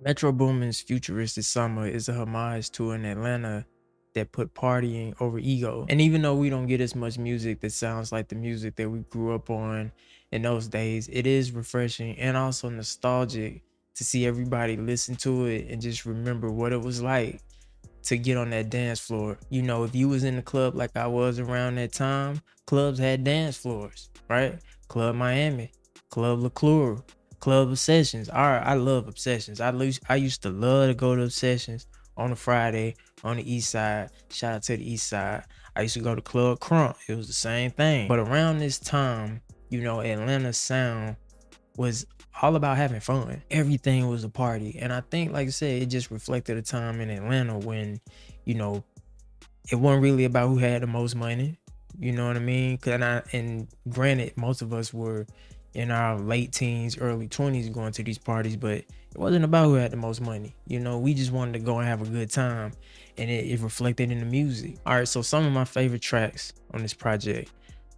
Metro Boomin's Futuristic Summa is a homage to an Atlanta that put partying over ego. And even though we don't get as much music that sounds like the music that we grew up on in those days, it is refreshing and also nostalgic to see everybody listen to it and just remember what it was like to get on that dance floor. You know, if you was in the club like I was around that time, clubs had dance floors, right? Club Miami, Club LaClure, Club Obsessions. All right, I love Obsessions. I used to love to go to Obsessions on a Friday on the east side. Shout out to the east side. I used to go to Club Crump. It was the same thing. But around this time, you know, Atlanta sound was all about having fun. Everything was a party. And I think, like I said, it just reflected a time in Atlanta when, you know, it wasn't really about who had the most money. You know what I mean? And granted, most of us were in our late teens, early 20s going to these parties, but it wasn't about who had the most money. You know, we just wanted to go and have a good time, and it reflected in the music. All right, so some of my favorite tracks on this project: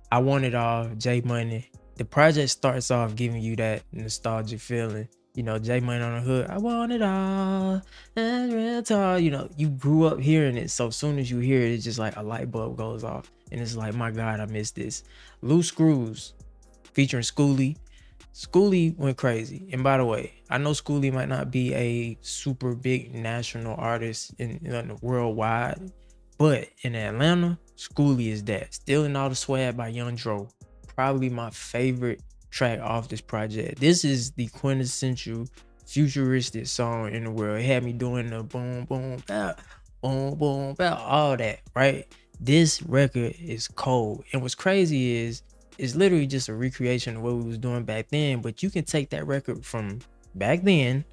I Want It All, J Money. The project starts off giving you that nostalgic feeling. You know, J Money on the hood, I want it all, and real tall. You know, you grew up hearing it. So as soon as you hear it, it's just like a light bulb goes off. And it's like, my God, I miss this. Loose Screws featuring Schoolie. Schoolie went crazy. And by the way, I know Schoolie might not be a super big national artist in the worldwide, but in Atlanta, Schoolie is that. Stealing All the Swag by Young Dro. Probably my favorite track off this project. This is the quintessential futuristic song in the world. It had me doing the boom, boom, bow, boom, boom, bow, all that, right? This record is cold. And what's crazy is it's literally just a recreation of what we was doing back then, but you can take that record from back then,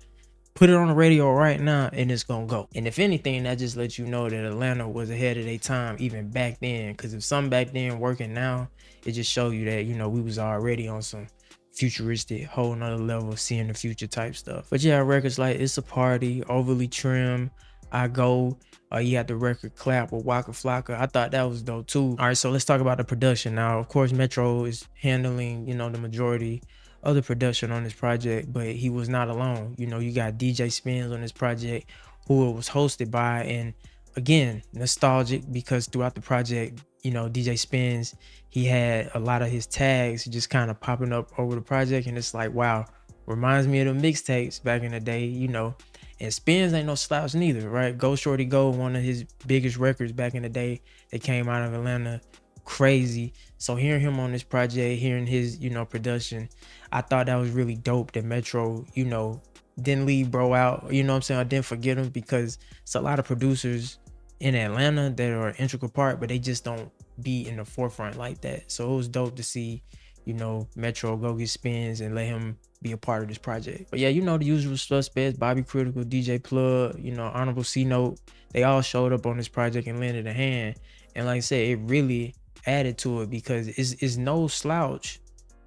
put it on the radio right now, and it's gonna go. And if anything, that just lets you know that Atlanta was ahead of their time even back then. Because if some back then working now, it just show you that, you know, we was already on some futuristic, whole nother level, seeing the future type stuff. But yeah, records like It's a Party, Overly Trim, I Go, you had the record Clap with Waka Flocka. I thought that was dope too. All right, so let's talk about the production now. Of course, Metro is handling, you know, the majority of the production on this project, but he was not alone. You know, you got DJ Spins on this project, who it was hosted by, and again, nostalgic because throughout the project, you know, DJ Spins, he had a lot of his tags just kind of popping up over the project, and it's like, wow, reminds me of the mixtapes back in the day, you know. And Spins ain't no slouch neither, right? Go Shorty Go, one of his biggest records back in the day that came out of Atlanta, crazy. So hearing him on this project, hearing his, you know, production, I thought that was really dope that Metro, you know, didn't leave bro out. You know what I'm saying? I didn't forget him, because it's a lot of producers in Atlanta that are an integral part, but they just don't be in the forefront like that. So it was dope to see, you know, Metro go get Spins and let him be a part of this project. But yeah, you know, the usual suspects: Bobby Critical, DJ Plug, you know, Honorable C Note, they all showed up on this project and lended a hand. And like I said, it really added to it, because it's no slouch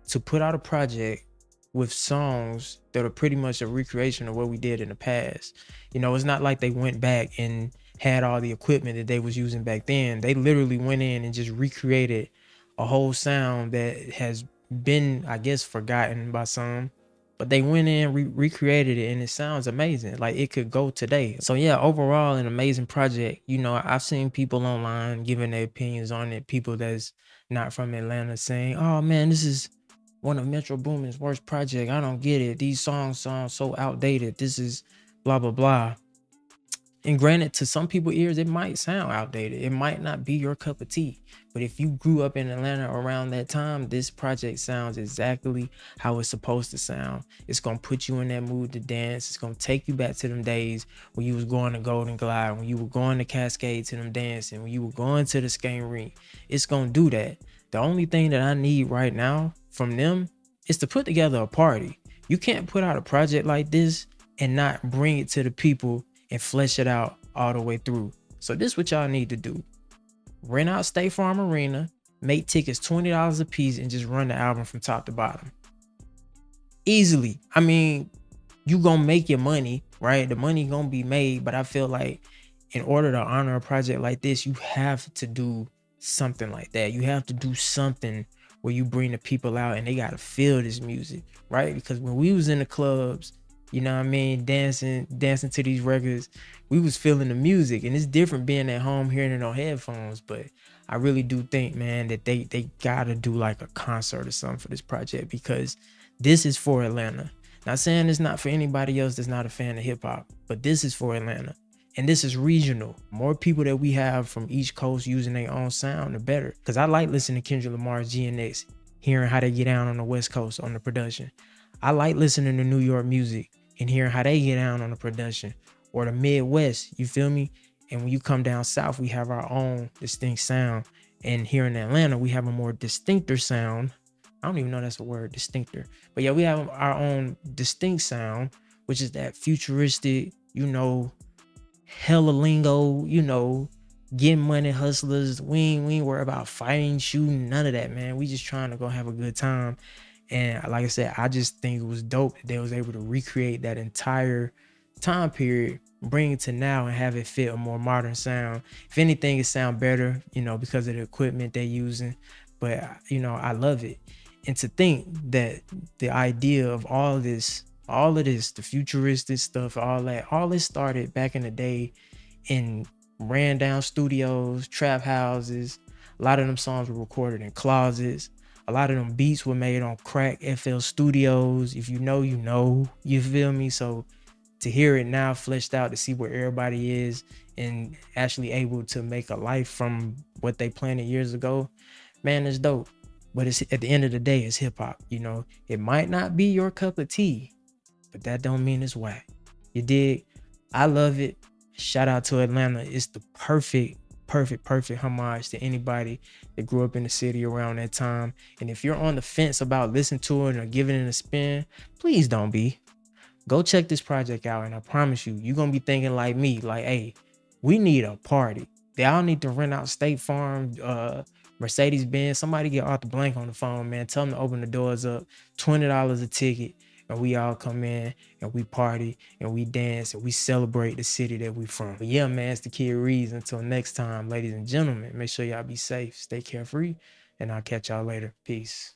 to put out a project with songs that are pretty much a recreation of what we did in the past. You know, it's not like they went back and had all the equipment that they was using back then. They literally went in and just recreated a whole sound that has been, I guess, forgotten by some, but they went in, recreated it, and it sounds amazing. Like it could go today. So yeah, overall an amazing project. You know, I've seen people online giving their opinions on it, people that's not from Atlanta saying, oh man, this is one of Metro Boomin's worst project. I don't get it. These songs sound so outdated. This is blah blah blah. And granted, to some people's ears, it might sound outdated. It might not be your cup of tea. But if you grew up in Atlanta around that time, this project sounds exactly how it's supposed to sound. It's going to put you in that mood to dance. It's going to take you back to them days when you was going to Golden Glide, when you were going to Cascade to them dancing, when you were going to the skating rink. It's going to do that. The only thing that I need right now from them is to put together a party. You can't put out a project like this and not bring it to the people and flesh it out all the way through. So this is what y'all need to do. Rent out State Farm Arena, make tickets $20 a piece, and just run the album from top to bottom. Easily. I mean, you gonna make your money, right? The money gonna be made, but I feel like in order to honor a project like this, you have to do something like that. You have to do something where you bring the people out and they gotta feel this music, right? Because when we was in the clubs, You know what I mean? Dancing to these records. We was feeling the music, and it's different being at home hearing it on headphones. But I really do think, man, that they gotta do like a concert or something for this project, because this is for Atlanta. Not saying it's not for anybody else that's not a fan of hip hop, but this is for Atlanta. And this is regional. More people that we have from each coast using their own sound, the better. Because I like listening to Kendrick Lamar's GNX, hearing how they get down on the West Coast on the production. I like listening to New York music and hearing how they get down on the production, or the Midwest, you feel me? And when you come down south, we have our own distinct sound. And here in Atlanta, we have a more distincter sound. I don't even know that's a word, distinctor. But yeah, we have our own distinct sound, which is that futuristic, you know, hella lingo, you know, getting money hustlers. We ain't worry about fighting, shooting, none of that, man. We just trying to go have a good time. And like I said, I just think it was dope that they was able to recreate that entire time period, bring it to now, and have it fit a more modern sound. If anything, it sound better, you know, because of the equipment they're using. But you know, I love it. And to think that the idea of all of this, the futuristic stuff, all this started back in the day in ran down studios, trap houses. A lot of them songs were recorded in closets. A lot of them beats were made on crack FL Studios. If you know, you know, you feel me? So to hear it now fleshed out, to see where everybody is and actually able to make a life from what they planted years ago, man, it's dope. But it's, at the end of the day, it's hip hop. You know, it might not be your cup of tea, but that don't mean it's whack. You dig? I love it. Shout out to Atlanta. It's the perfect homage to anybody that grew up in the city around that time. And if you're on the fence about listening to it or giving it a spin, please don't be. Go check this project out, and I promise you, you're gonna be thinking like me, like, hey, we need a party. They all need to rent out State Farm, Mercedes-Benz. Somebody get Arthur Blank on the phone, man. Tell them to open the doors up. $20 a ticket. And we all come in and we party and we dance and we celebrate the city that we from. But yeah, man, it's the kid Ríez. Until next time, ladies and gentlemen, make sure y'all be safe, stay carefree, and I'll catch y'all later. Peace.